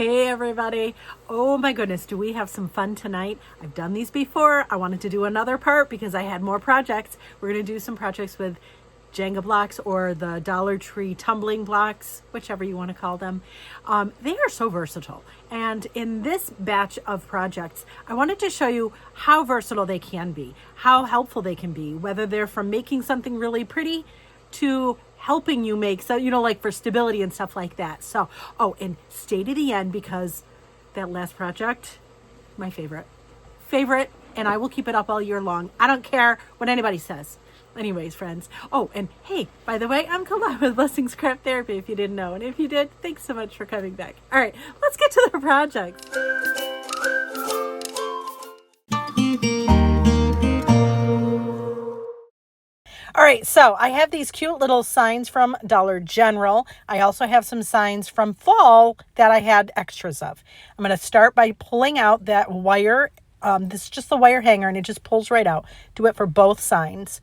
Hey everybody. Oh my goodness, do we have some fun tonight? I've done these before. I wanted to do another part because I had more projects. We're going to do some projects with Jenga blocks or the Dollar Tree tumbling blocks, whichever you want to call them. They are so versatile. And in this batch of projects, I wanted to show you how versatile they can be, how helpful they can be, whether they're from making something really pretty to helping you make, so like for stability and stuff like that. So, and stay to the end because that last project, my favorite, and I will keep it up all year long. I don't care what anybody says. Anyways, friends. Oh, and hey, by the way, I'm Kala with Blessings Craft Therapy, if you didn't know. And if you did, thanks so much for coming back. All right, let's get to the project. All right, so I have these cute little signs from Dollar General. I also have some signs from fall that I had extras of. I'm going to start by pulling out that wire. This is just the wire hanger, and it just pulls right out. Do it for both signs.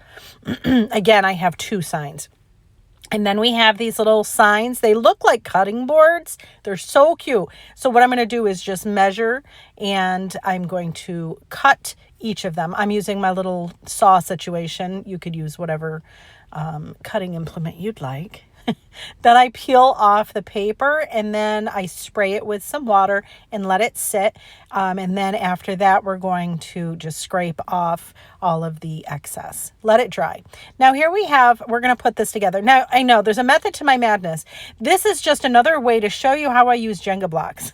Again, I have two signs. And then we have these little signs. They look like cutting boards. They're so cute. So what I'm going to do is just measure, and I'm going to cut each of them. I'm using my little saw situation. You could use whatever cutting implement you'd like. Then I peel off the paper, and then I spray it with some water and let it sit. And then after that, we're going to just scrape off all of the excess. Let it dry. Now here we're going to put this together. Now I know there's a method to my madness. This is just another way to show you how I use Jenga blocks.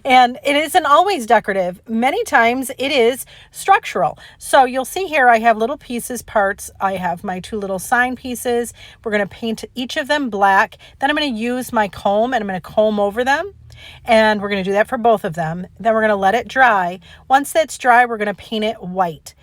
And it isn't always decorative. Many times it is structural. So you'll see here I have little pieces, parts. I have my two little sign pieces. We're going to paint each of them black. Then I'm going to use my comb and I'm going to comb over them. And we're going to do that for both of them. Then we're going to let it dry. Once that's dry, we're going to paint it white.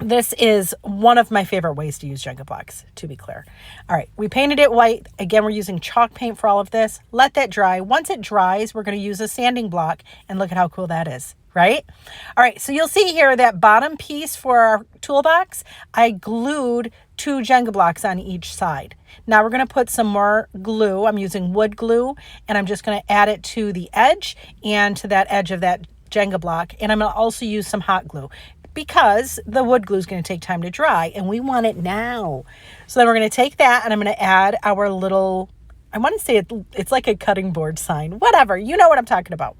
This is one of my favorite ways to use Jenga blocks, to be clear. All right, we painted it white. Again, we're using chalk paint for all of this. Let that dry. Once it dries, we're going to use a sanding block, and look at how cool that is, right? All right, so you'll see here that bottom piece for our toolbox, I glued 2 Jenga blocks on each side. Now we're going to put some more glue. I'm using wood glue, and I'm just going to add it to the edge and to that edge of that Jenga block, and I'm going to also use some hot glue, because the wood glue is going to take time to dry and we want it now. So then we're going to take that and I'm going to add our little, I want to say it's like a cutting board sign, whatever, you know what I'm talking about.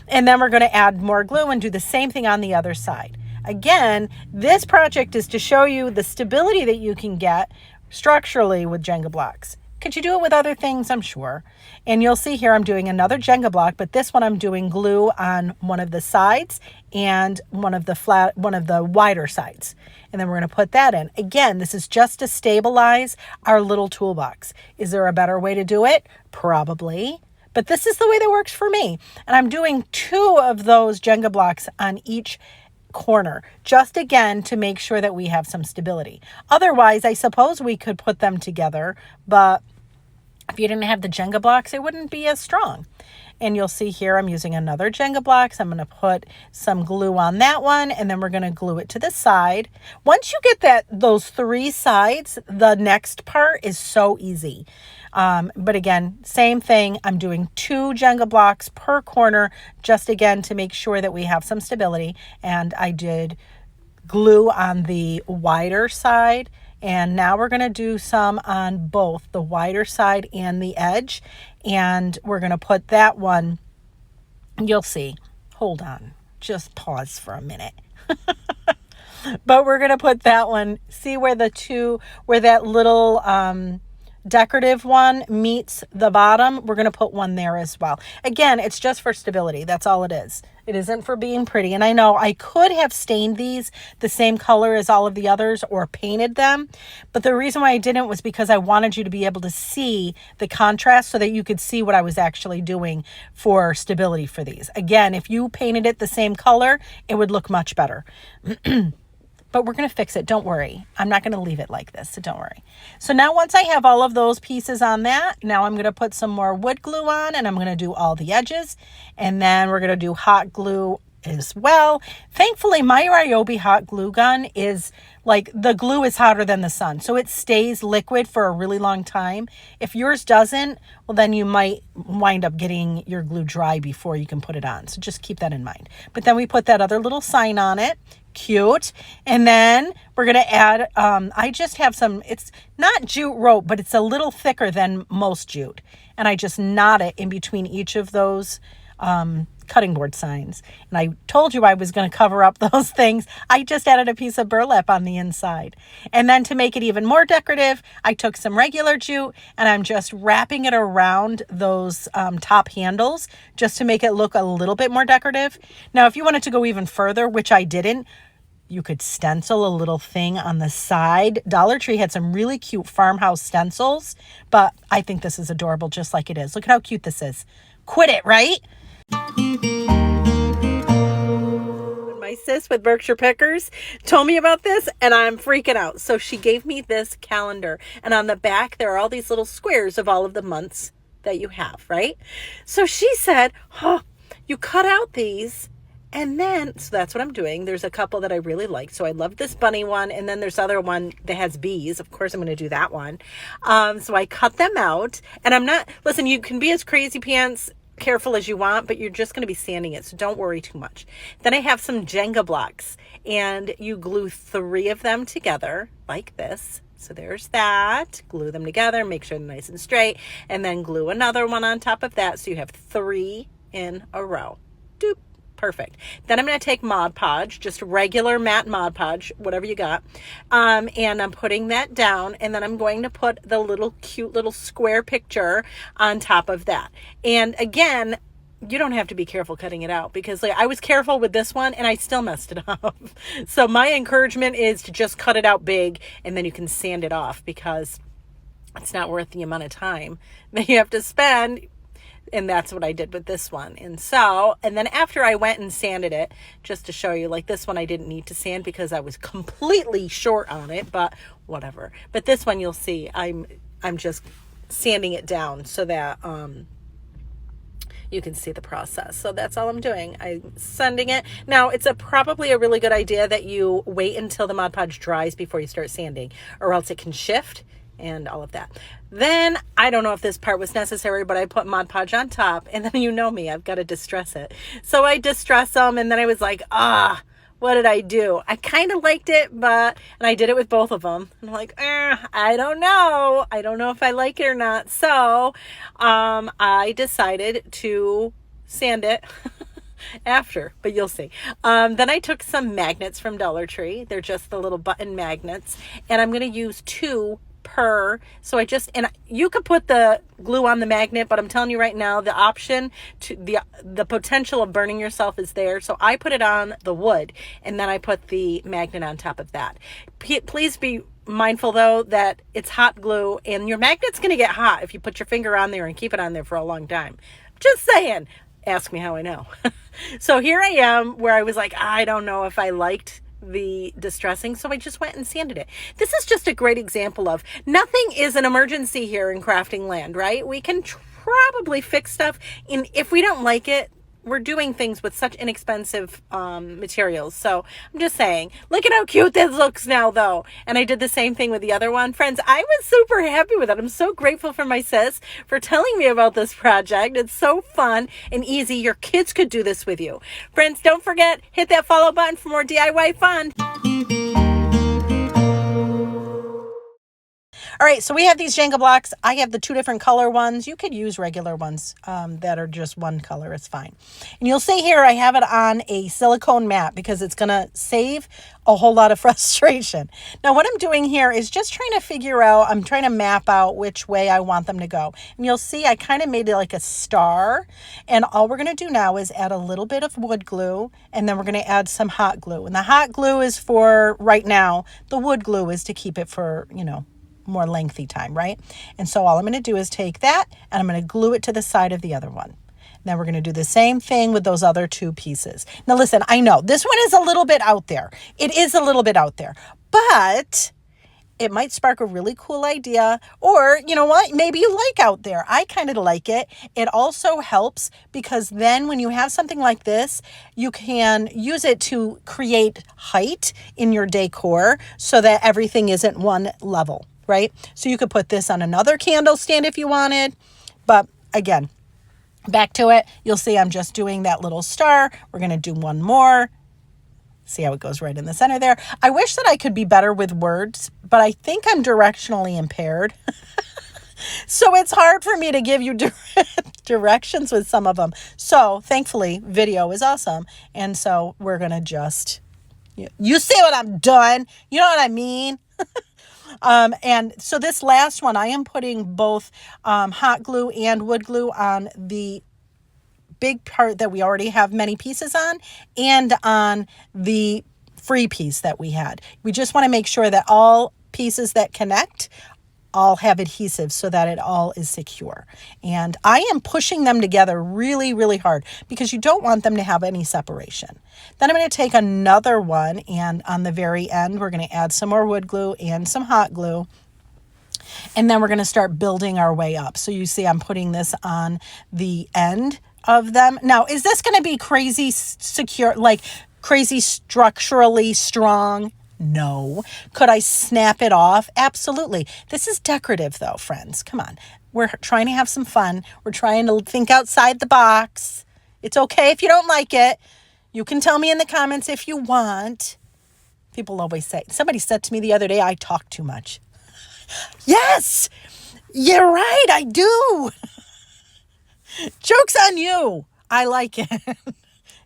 And then we're going to add more glue and do the same thing on the other side. Again, this project is to show you the stability that you can get structurally with Jenga blocks. Could you do it with other things? I'm sure. And you'll see here I'm doing another Jenga block, but this one I'm doing glue on one of the sides and one of the wider sides. And then we're going to put that in. Again, this is just to stabilize our little toolbox. Is there a better way to do it? Probably. But this is the way that works for me. And I'm doing 2 of those Jenga blocks on each corner, just again to make sure that we have some stability. Otherwise, I suppose we could put them together, but if you didn't have the Jenga blocks, it wouldn't be as strong. And you'll see here I'm using another Jenga block. So I'm going to put some glue on that one, and then we're going to glue it to the side. Once you get those 3 sides, the next part is so easy. But again, same thing. I'm doing 2 Jenga blocks per corner, just again to make sure that we have some stability. And I did glue on the wider side. And now we're going to do some on both the wider side and the edge. And we're going to put that one, you'll see, hold on, just pause for a minute. But we're going to put that one, see where that little decorative one meets the bottom. We're going to put one there as well. Again, it's just for stability. That's all it is. It isn't for being pretty. And I know I could have stained these the same color as all of the others or painted them. But the reason why I didn't was because I wanted you to be able to see the contrast so that you could see what I was actually doing for stability for these. Again, if you painted it the same color, it would look much better. But we're going to fix it. Don't worry. I'm not going to leave it like this, so don't worry. So now once I have all of those pieces on that, now I'm going to put some more wood glue on, and I'm going to do all the edges. And then we're going to do hot glue as well. Thankfully, my Ryobi hot glue gun is like, the glue is hotter than the sun, so it stays liquid for a really long time. If yours doesn't, well, then you might wind up getting your glue dry before you can put it on. So just keep that in mind. But then we put that other little sign on it. Cute. And then we're going to add, I just have some, it's not jute rope, but it's a little thicker than most jute. And I just knot it in between each of those cutting board signs. And I told you I was going to cover up those things. I just added a piece of burlap on the inside. And then to make it even more decorative, I took some regular jute and I'm just wrapping it around those top handles just to make it look a little bit more decorative. Now, if you wanted to go even further, which I didn't, you could stencil a little thing on the side. Dollar Tree had some really cute farmhouse stencils, but I think this is adorable just like it is. Look at how cute this is. Quit it, right? My sis with Berkshire Pickers told me about this and I'm freaking out. So she gave me this calendar and on the back there are all these little squares of all of the months that you have, right? So she said, you cut out these and then, so that's what I'm doing. There's a couple that I really like. So I love this bunny one. And then there's other one that has bees. Of course, I'm going to do that one. So I cut them out and I'm not, listen, you can be as crazy pants careful as you want, but you're just going to be sanding it, so don't worry too much. Then I have some Jenga blocks and you glue 3 of them together like this. So there's that. Glue them together, make sure they're nice and straight, and then glue another one on top of that so you have 3 in a row. Doop. Perfect. Then I'm going to take Mod Podge, just regular matte Mod Podge, whatever you got. And I'm putting that down. And then I'm going to put the little cute little square picture on top of that. And again, you don't have to be careful cutting it out because like I was careful with this one and I still messed it up. So my encouragement is to just cut it out big and then you can sand it off because it's not worth the amount of time that you have to spend. And that's what I did with this one. And then after I went and sanded it, just to show you, like this one I didn't need to sand because I was completely short on it, but whatever. But this one you'll see, I'm just sanding it down so that you can see the process. So that's all I'm doing. I'm sanding it. Now, it's probably a really good idea that you wait until the Mod Podge dries before you start sanding, or else it can shift and all of that. Then, I don't know if this part was necessary, but I put Mod Podge on top, and then you know me, I've got to distress it. So I distress them, and then I was like, what did I do? I kind of liked it, and I did it with both of them. And I'm like, I don't know. I don't know if I like it or not. So, I decided to sand it after, but you'll see. Then I took some magnets from Dollar Tree. They're just the little button magnets, and I'm going to use 2 per. So and you could put the glue on the magnet, but I'm telling you right now, the option to the potential of burning yourself is there. So I put it on the wood and then I put the magnet on top of that. Please be mindful though that it's hot glue and your magnet's going to get hot if you put your finger on there and keep it on there for a long time. Just saying. Ask me how I know. So here I am where I was like, I don't know if I liked the distressing, so I just went and sanded it. This is just a great example of nothing is an emergency here in crafting land, right? We can probably fix stuff, and if we don't like it, we're doing things with such inexpensive materials. So I'm just saying, look at how cute this looks now though. And I did the same thing with the other one. Friends, I was super happy with it. I'm so grateful for my sis for telling me about this project. It's so fun and easy. Your kids could do this with you. Friends, don't forget, hit that follow button for more DIY fun. All right, so we have these Jenga blocks. I have the 2 different color ones. You could use regular ones that are just one color. It's fine. And you'll see here I have it on a silicone mat because it's going to save a whole lot of frustration. Now, what I'm doing here is just trying to figure out, I'm trying to map out which way I want them to go. And you'll see I kind of made it like a star. And all we're going to do now is add a little bit of wood glue, and then we're going to add some hot glue. And the hot glue is for right now. The wood glue is to keep it for, more lengthy time, right? And so all I'm going to do is take that and I'm going to glue it to the side of the other one. Then we're going to do the same thing with those other 2 pieces. Now listen, I know this one is a little bit out there. It is a little bit out there, but it might spark a really cool idea. Or, you know what, maybe you like out there. I kind of like it. It also helps because then when you have something like this, you can use it to create height in your decor so that everything isn't one level, right? So you could put this on another candle stand if you wanted. But again, back to it, you'll see I'm just doing that little star. We're going to do one more. See how it goes right in the center there. I wish that I could be better with words, but I think I'm directionally impaired. So it's hard for me to give you directions with some of them. So thankfully, video is awesome. And so we're going to just, you see what I'm doing? You know what I mean? And so this last one, I am putting both hot glue and wood glue on the big part that we already have many pieces on and on the free piece that we had. We just want to make sure that all pieces that connect all have adhesive so that it all is secure. And I am pushing them together really, really hard because you don't want them to have any separation. Then I'm going to take another one, and on the very end, we're going to add some more wood glue and some hot glue. And then we're going to start building our way up. So you see I'm putting this on the end of them. Now, is this going to be crazy secure, like crazy structurally strong? No. Could I snap it off? Absolutely. This is decorative though, friends. Come on. We're trying to have some fun. We're trying to think outside the box. It's okay if you don't like it. You can tell me in the comments if you want. People always say, somebody said to me the other day, I talk too much. Yes, you're right. I do. Joke's on you. I like it.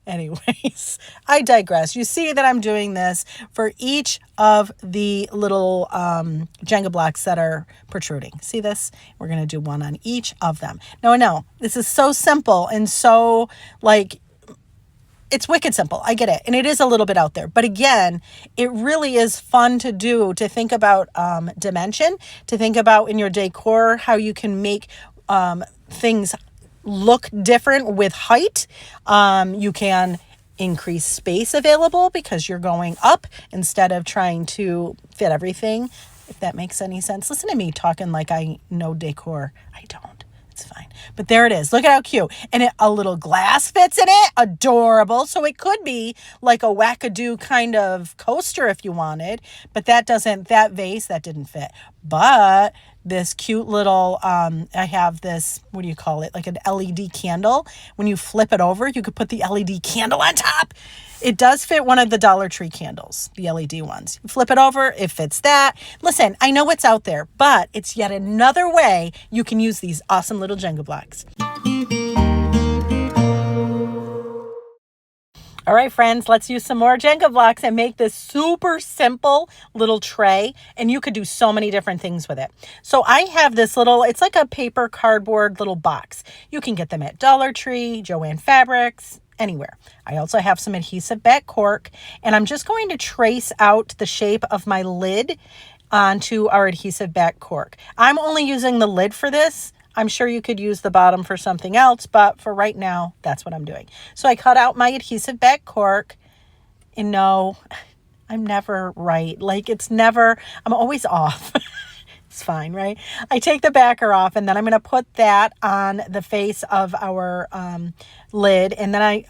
Anyways, I digress. You see that I'm doing this for each of the little Jenga blocks that are protruding. See this? We're going to do one on each of them. No, this is so simple and so like, it's wicked simple. I get it. And it is a little bit out there. But again, it really is fun to do, to think about dimension, to think about in your decor how you can make things look different with height. You can increase space available because you're going up instead of trying to fit everything, if that makes any sense. Listen to me talking like I know decor. I don't. It's fine. But there it is. Look at how cute. And a little glass fits in it. Adorable. So it could be like a wackadoo kind of coaster if you wanted. But that vase, that didn't fit. But this cute little, I have this, what do you call it? Like an LED candle. When you flip it over, you could put the LED candle on top. It does fit one of the Dollar Tree candles, the LED ones. You flip it over, it fits that. Listen, I know it's out there, but it's yet another way you can use these awesome little Jenga blocks. All right, friends, let's use some more Jenga blocks and make this super simple little tray. And you could do so many different things with it. So I have this little, it's like a paper cardboard little box. You can get them at Dollar Tree, Joann Fabrics, anywhere. I also have some adhesive back cork, and I'm just going to trace out the shape of my lid onto our adhesive back cork. I'm only using the lid for this. I'm sure you could use the bottom for something else, but for right now, that's what I'm doing. So I cut out my adhesive back cork, and no, I'm never right. Like I'm always off. It's fine, right? I take the backer off, and then I'm going to put that on the face of our lid. And then I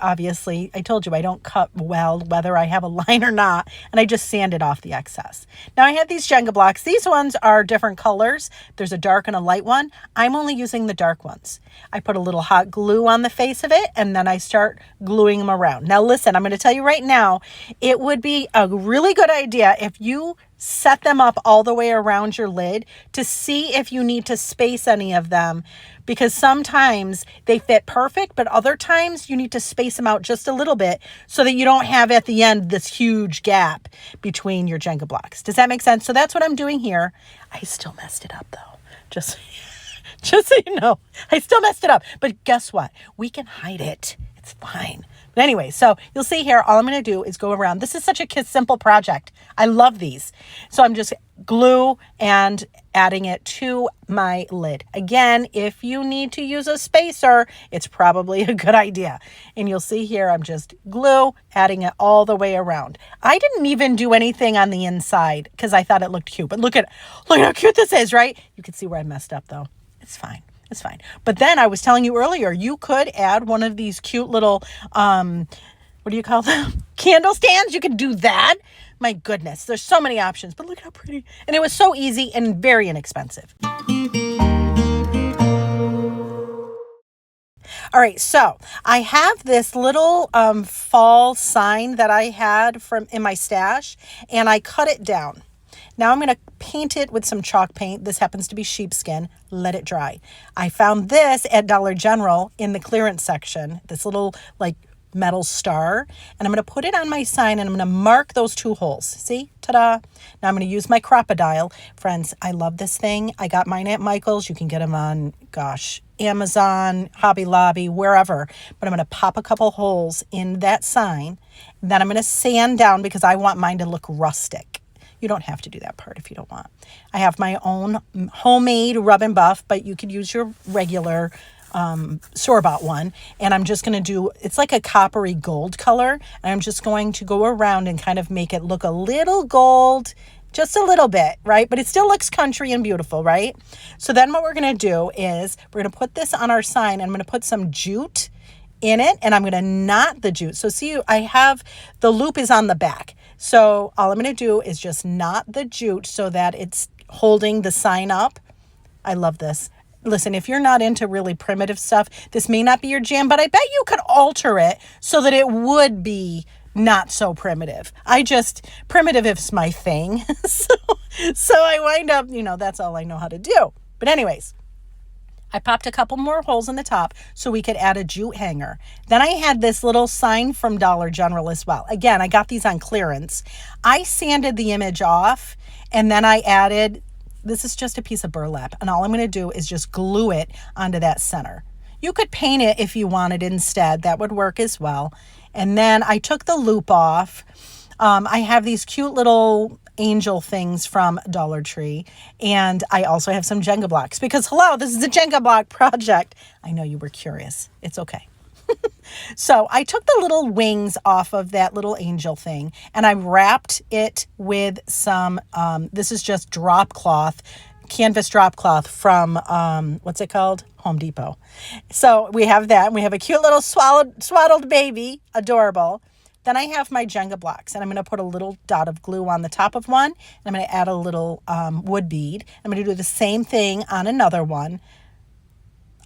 told you I don't cut weld whether I have a line or not, and I just sand it off the excess. Now I have these Jenga blocks. These ones are different colors. There's a dark and a light one. I'm only using the dark ones. I put a little hot glue on the face of it, and then I start gluing them around. Now listen, I'm going to tell you right now, it would be a really good idea if you set them up all the way around your lid to see if you need to space any of them, because sometimes they fit perfect, but other times you need to space them out just a little bit so that you don't have at the end this huge gap between your Jenga blocks. Does that make sense? So that's what I'm doing here. I still messed it up though. Just so you know, I still messed it up. But guess what? We can hide it. It's fine. But anyway, so you'll see here, all I'm going to do is go around. This is such a simple project. I love these. So I'm just glue and adding it to my lid. Again, if you need to use a spacer, it's probably a good idea. And you'll see here, I'm just glue, adding it all the way around. I didn't even do anything on the inside because I thought it looked cute. But look how cute this is, right? You can see where I messed up though. It's fine. It's fine. But then I was telling you earlier, you could add one of these cute little, what do you call them? Candle stands. You could do that. My goodness, there's so many options, but look how pretty. And it was so easy and very inexpensive. All right, so I have this little fall sign that I had in my stash, and I cut it down. Now I'm going to paint it with some chalk paint. This happens to be sheepskin. Let it dry. I found this at Dollar General in the clearance section, this little like metal star, and I'm going to put it on my sign and I'm going to mark those 2 holes. See? Ta-da. Now I'm going to use my crocodile. Friends, I love this thing. I got mine at Michael's. You can get them on, Amazon, Hobby Lobby, wherever. But I'm going to pop a couple holes in that sign. Then I'm going to sand down because I want mine to look rustic. You don't have to do that part if you don't want. I have my own homemade rub and buff, but you could use your regular store-bought one. And I'm just going to do, it's like a coppery gold color. And I'm just going to go around and kind of make it look a little gold, just a little bit, right? But it still looks country and beautiful, right? So then what we're going to do is we're going to put this on our sign, and I'm going to put some jute in it, and I'm going to knot the jute. So see, I have the loop is on the back. So all I'm going to do is just knot the jute so that it's holding the sign up. I love this. Listen, if you're not into really primitive stuff, this may not be your jam, but I bet you could alter it so that it would be not so primitive. Primitive is my thing. So I wind up, that's all I know how to do. But anyways, I popped a couple more holes in the top so we could add a jute hanger. Then I had this little sign from Dollar General as well. Again, I got these on clearance. I sanded the image off, and then I added, this is just a piece of burlap, and all I'm going to do is just glue it onto that center. You could paint it if you wanted instead. That would work as well. And then I took the loop off. I have these cute little angel things from Dollar Tree. And I also have some Jenga blocks because, hello, this is a Jenga block project. I know you were curious. It's okay. So I took the little wings off of that little angel thing and I wrapped it with some, this is just drop cloth, canvas drop cloth from, what's it called? Home Depot. So we have that, and we have a cute little swaddled baby, adorable. Then I have my Jenga blocks, and I'm going to put a little dot of glue on the top of one, and I'm going to add a little wood bead. I'm going to do the same thing on another one.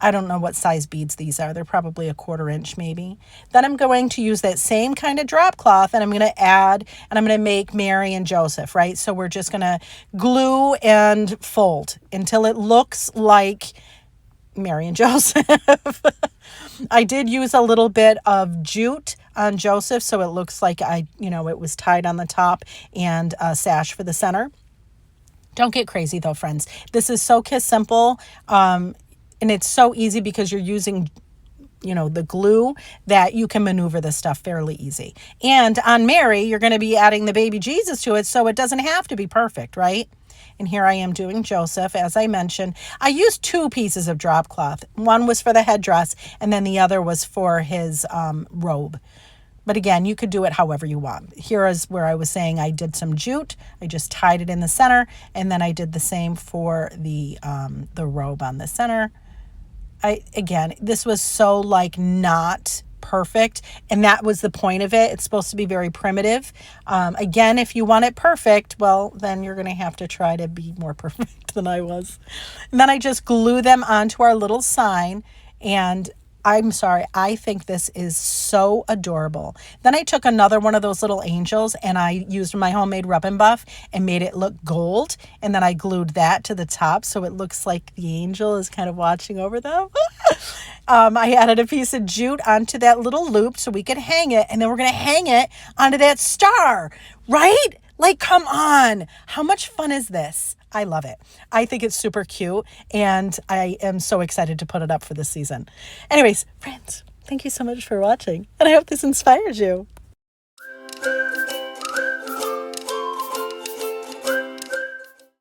I don't know what size beads these are. They're probably 1/4 inch maybe. Then I'm going to use that same kind of drop cloth, and I'm going to add, and I'm going to make Mary and Joseph, right? So we're just going to glue and fold until it looks like Mary and Joseph. I did use a little bit of jute on Joseph, so it looks like it was tied on the top, and a sash for the center. Don't get crazy though, friends. This is so simple. And it's so easy because you're using, the glue, that you can maneuver this stuff fairly easy. And on Mary, you're going to be adding the baby Jesus to it, so it doesn't have to be perfect, right? And here I am doing Joseph, as I mentioned. I used 2 pieces of drop cloth. One was for the headdress, and then the other was for his robe. But again, you could do it however you want. Here is where I was saying I did some jute. I just tied it in the center, and then I did the same for the robe on the center. This was so not perfect, and that was the point of it. It's supposed to be very primitive. Again, if you want it perfect, well, then you're going to have to try to be more perfect than I was. And then I just glue them onto our little sign, and I'm sorry, I think this is so adorable. Then I took another one of those little angels and I used my homemade rub and buff and made it look gold. And then I glued that to the top so it looks like the angel is kind of watching over them. I added a piece of jute onto that little loop so we could hang it. And then we're going to hang it onto that star, right? Like, come on. How much fun is this? I love it. I think it's super cute, and I am so excited to put it up for this season. Anyways, friends, thank you so much for watching, and I hope this inspires you.